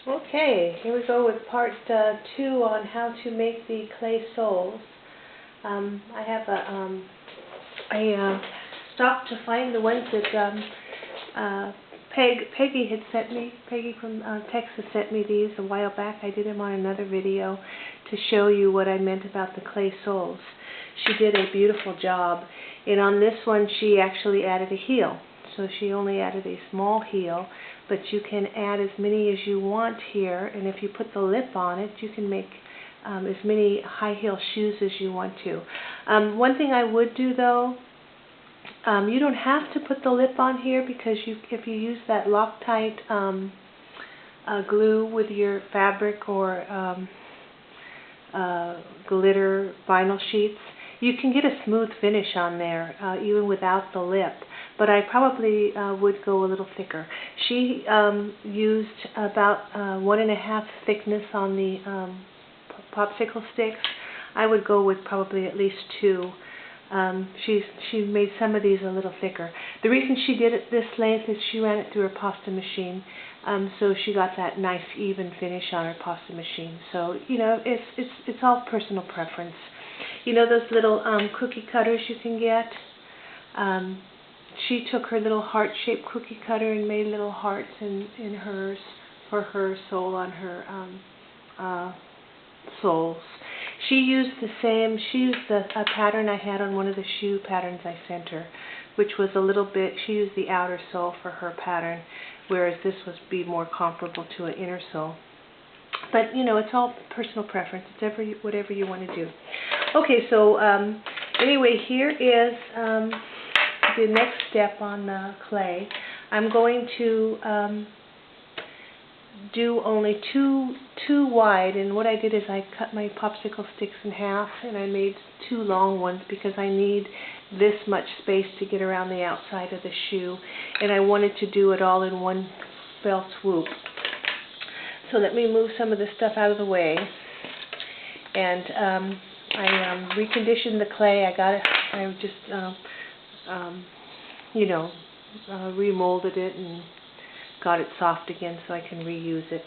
Okay, here we go with part 2 on how to make the clay soles. I stopped to find the ones that Peggy had sent me. Peggy from Texas sent me these a while back. I did them on another video to show you what I meant about the clay soles. She did a beautiful job, and on this one she actually added a heel. So she only added a small heel, but you can add as many as you want here, and if you put the lip on it, you can make as many high heel shoes as you want to. One thing I would do though, you don't have to put the lip on here, because if you use that Loctite glue with your fabric or glitter vinyl sheets, you can get a smooth finish on there even without the lip. But I probably would go a little thicker. She used about 1.5 thickness on the popsicle sticks. I would go with probably at least 2. She made some of these a little thicker. The reason she did it this length is she ran it through her pasta machine, so she got that nice even finish on her pasta machine. So it's all personal preference. You know those little cookie cutters you can get? She took her little heart-shaped cookie cutter and made little hearts in hers for her sole on her soles. She used a pattern I had on one of the shoe patterns I sent her, which was a little bit, she used the outer sole for her pattern, whereas this would be more comparable to an inner sole. But it's all personal preference. It's whatever you want to do. Okay, so anyway, here is the next step on clay. I'm going to do only two wide, and what I did is I cut my popsicle sticks in half, and I made 2 long ones because I need this much space to get around the outside of the shoe, and I wanted to do it all in one fell swoop. So let me move some of this stuff out of the way. And I reconditioned the clay. I just remolded it and got it soft again so I can reuse it.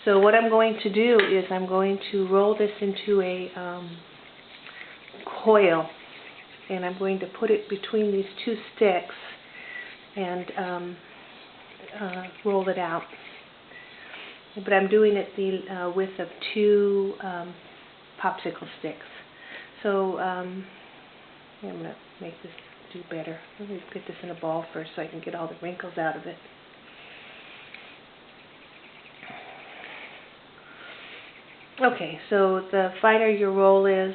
So what I'm going to do is I'm going to roll this into a coil, and I'm going to put it between these 2 sticks and roll it out. But I'm doing it the width of 2 popsicle sticks. So I'm going to make this do better. Let me get this in a ball first so I can get all the wrinkles out of it. Okay, so the finer your roll is,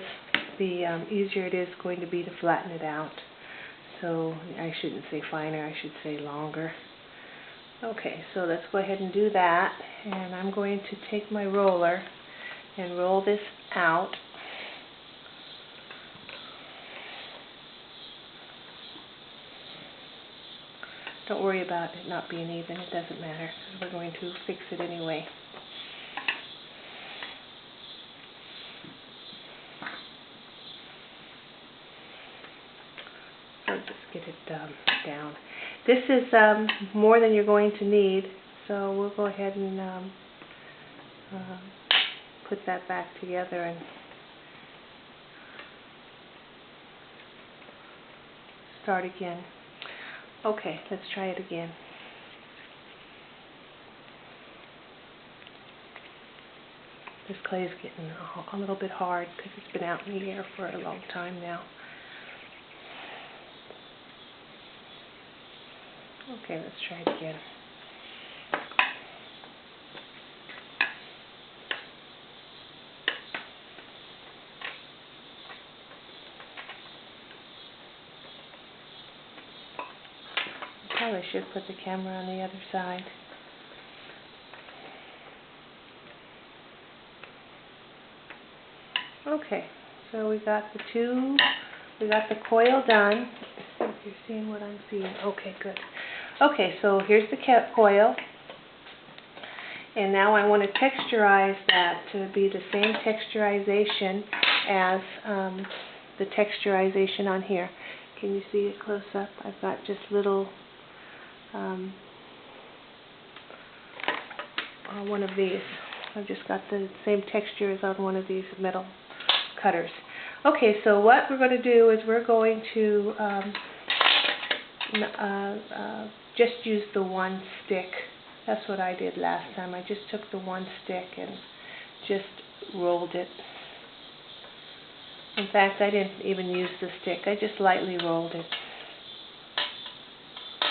the easier it is going to be to flatten it out. So I shouldn't say finer, I should say longer. Okay, so let's go ahead and do that, and I'm going to take my roller and roll this out. Don't worry about it not being even, it doesn't matter, we're going to fix it anyway. I'll just get it down. This is more than you're going to need, so we'll go ahead and put that back together and start again. Okay, let's try it again. This clay is getting a little bit hard because it's been out in the air for a long time now. Okay, let's try it again. I probably should put the camera on the other side. Okay, so we got the coil done. If you're seeing what I'm seeing. Okay, good. Okay, so here's the coil, and now I want to texturize that to be the same texturization as the texturization on here. Can you see it close up? I've got just little one of these. I've just got the same texture as on one of these metal cutters. Okay, so what we're going to do is we're going to just use the one stick. That's what I did last time. I just took the one stick and just rolled it. In fact, I didn't even use the stick. I just lightly rolled it.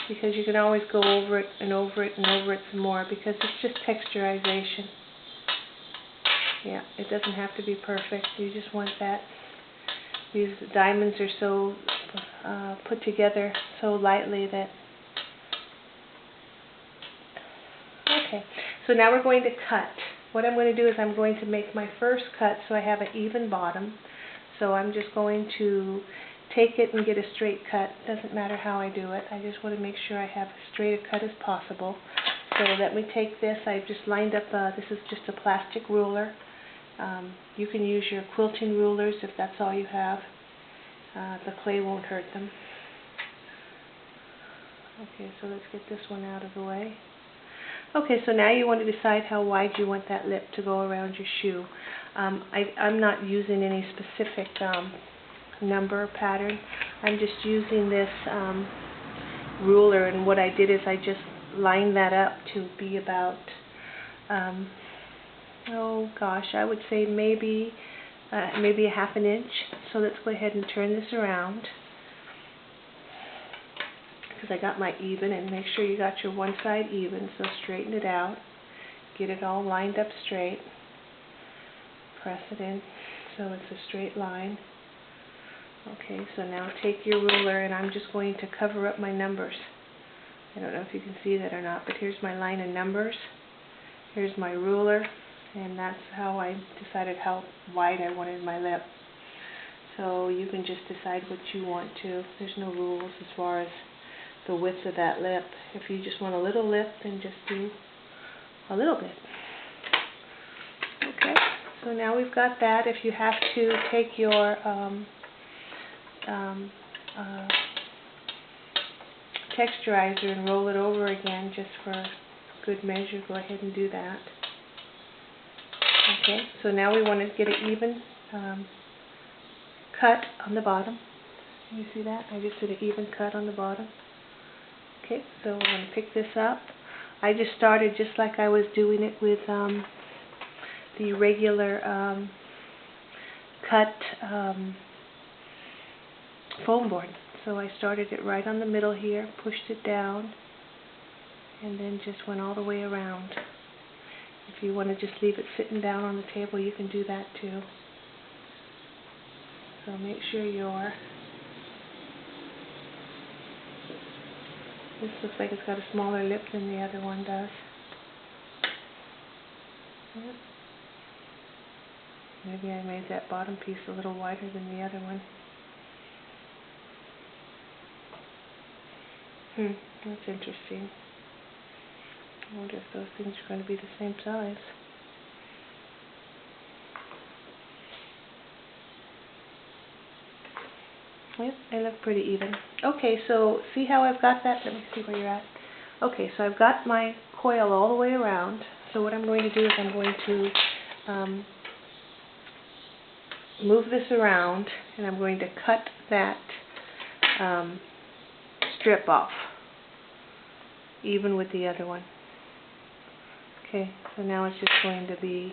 Because you can always go over it and over it and over it some more, because it's just texturization. Yeah, it doesn't have to be perfect. You just want that. These diamonds are so put together so lightly that... Okay, so now we're going to cut. What I'm going to do is I'm going to make my first cut so I have an even bottom. So I'm just going to take it and get a straight cut. Doesn't matter how I do it. I just want to make sure I have as straight a cut as possible. So let me take this. I've just lined up, this is just a plastic ruler. You can use your quilting rulers if that's all you have. The clay won't hurt them. Okay, so let's get this one out of the way. Okay, so now you want to decide how wide you want that lip to go around your shoe. I'm not using any specific number pattern. I'm just using this ruler, and what I did is I just lined that up to be about, oh gosh, I would say maybe a half an inch. So let's go ahead and turn this around, because I got my even, and make sure you got your one side even, so straighten it out, get it all lined up straight, press it in so it's a straight line. Okay, so now take your ruler, and I'm just going to cover up my numbers. I don't know if you can see that or not, but here's my line of numbers, here's my ruler, and that's how I decided how wide I wanted my lip. So you can just decide what you want to. There's no rules as far as the width of that lip. If you just want a little lip, then just do a little bit. Okay, so now we've got that. If you have to take your texturizer and roll it over again just for good measure, go ahead and do that. Okay, so now we want to get an even cut on the bottom. You see that? I just did an even cut on the bottom. Okay, so we're going to pick this up. I just started just like I was doing it with the regular cut foam board. So I started it right on the middle here, pushed it down, and then just went all the way around. If you want to just leave it sitting down on the table, you can do that too. So make sure your... This looks like it's got a smaller lip than the other one does. Yep. Maybe I made that bottom piece a little wider than the other one. That's interesting. I wonder if those things are going to be the same size. Yep, they look pretty even. Okay, so see how I've got that? Let me see where you're at. Okay, so I've got my coil all the way around. So what I'm going to do is I'm going to move this around, and I'm going to cut that strip off, even with the other one. Okay, so now it's just going to be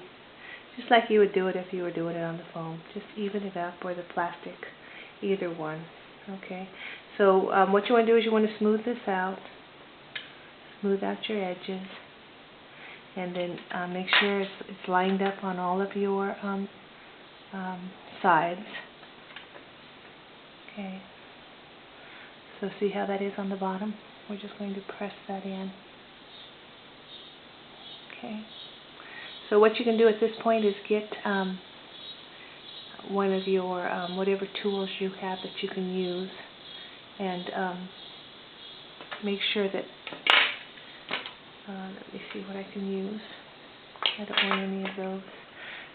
just like you would do it if you were doing it on the foam. Just even it up, or the plastic, either one. Okay, so what you want to do is you want to smooth this out, smooth out your edges, and then make sure it's lined up on all of your sides. Okay, so see how that is on the bottom? We're just going to press that in. Okay, so what you can do at this point is get one of your whatever tools you have that you can use, and make sure that let me see what I can use. I don't want any of those.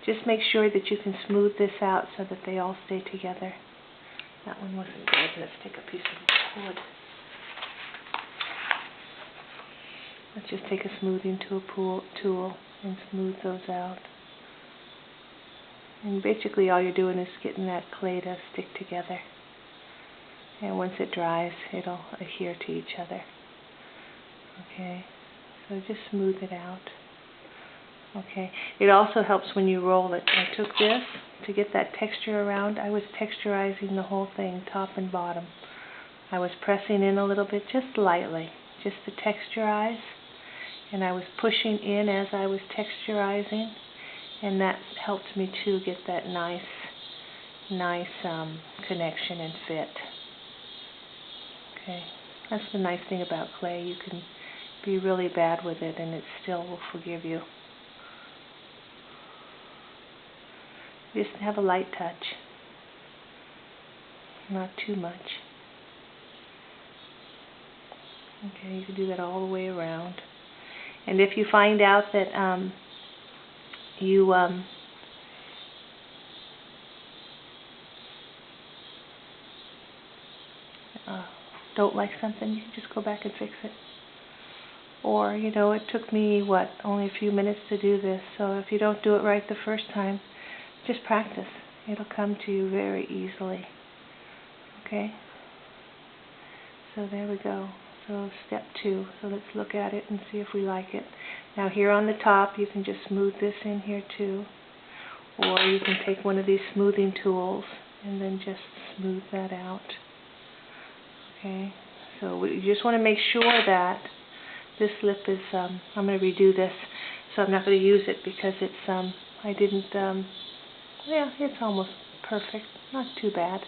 Just make sure that you can smooth this out so that they all stay together. That one wasn't good. Let's take a piece of wood. Let's just take a smoothing tool and smooth those out. And basically all you're doing is getting that clay to stick together. And once it dries, it'll adhere to each other. Okay, so just smooth it out. Okay, it also helps when you roll it. I took this to get that texture around. I was texturizing the whole thing, top and bottom. I was pressing in a little bit, just lightly, just to texturize. And I was pushing in as I was texturizing. And that helped me to get that nice connection and fit. Okay, that's the nice thing about clay. You can be really bad with it and it still will forgive you. Just have a light touch, not too much. Okay, you can do that all the way around. And if you find out that you don't like something, you can just go back and fix it. Or, you know, it took me, only a few minutes to do this, so if you don't do it right the first time, just practice. It'll come to you very easily. Okay? So there we go. So step 2. So let's look at it and see if we like it. Now here on the top, you can just smooth this in here too. Or you can take one of these smoothing tools and then just smooth that out. Okay? So you just want to make sure that this lip is, I'm going to redo this, so I'm not going to use it because it's, I didn't, yeah, it's almost perfect, not too bad.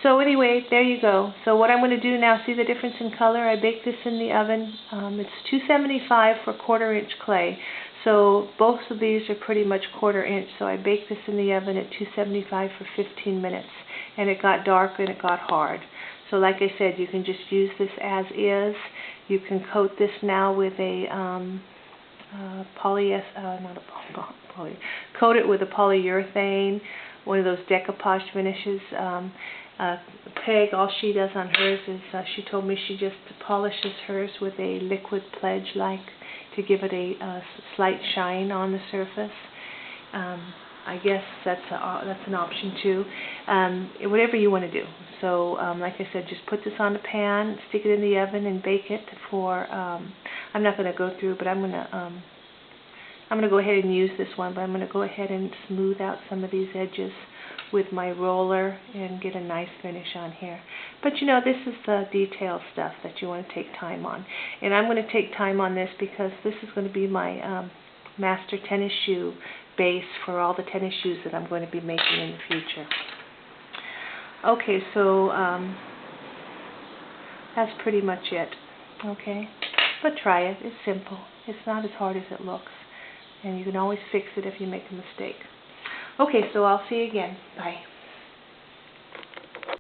So anyway, there you go. So what I'm going to do now, see the difference in color? I baked this in the oven. It's 275 for 1/4 inch clay. So both of these are pretty much 1/4 inch. So I baked this in the oven at 275 for 15 minutes. And it got dark and it got hard. So like I said, you can just use this as is. You can coat this now with a coat it with a polyurethane, one of those decoupage finishes. Peg, all she does on hers is, she told me she just polishes hers with a liquid pledge, like to give it a slight shine on the surface. I guess that's an option too. Whatever you want to do. So, like I said, just put this on a pan, stick it in the oven, and bake it for. I'm not going to go through, but I'm going to go ahead and use this one. But I'm going to go ahead and smooth out some of these edges with my roller and get a nice finish on here. But you know, this is the detail stuff that you want to take time on. And I'm going to take time on this because this is going to be my master tennis shoe base for all the tennis shoes that I'm going to be making in the future. Okay, so that's pretty much it. Okay, but try it. It's simple. It's not as hard as it looks. And you can always fix it if you make a mistake. Okay, so I'll see you again. Bye.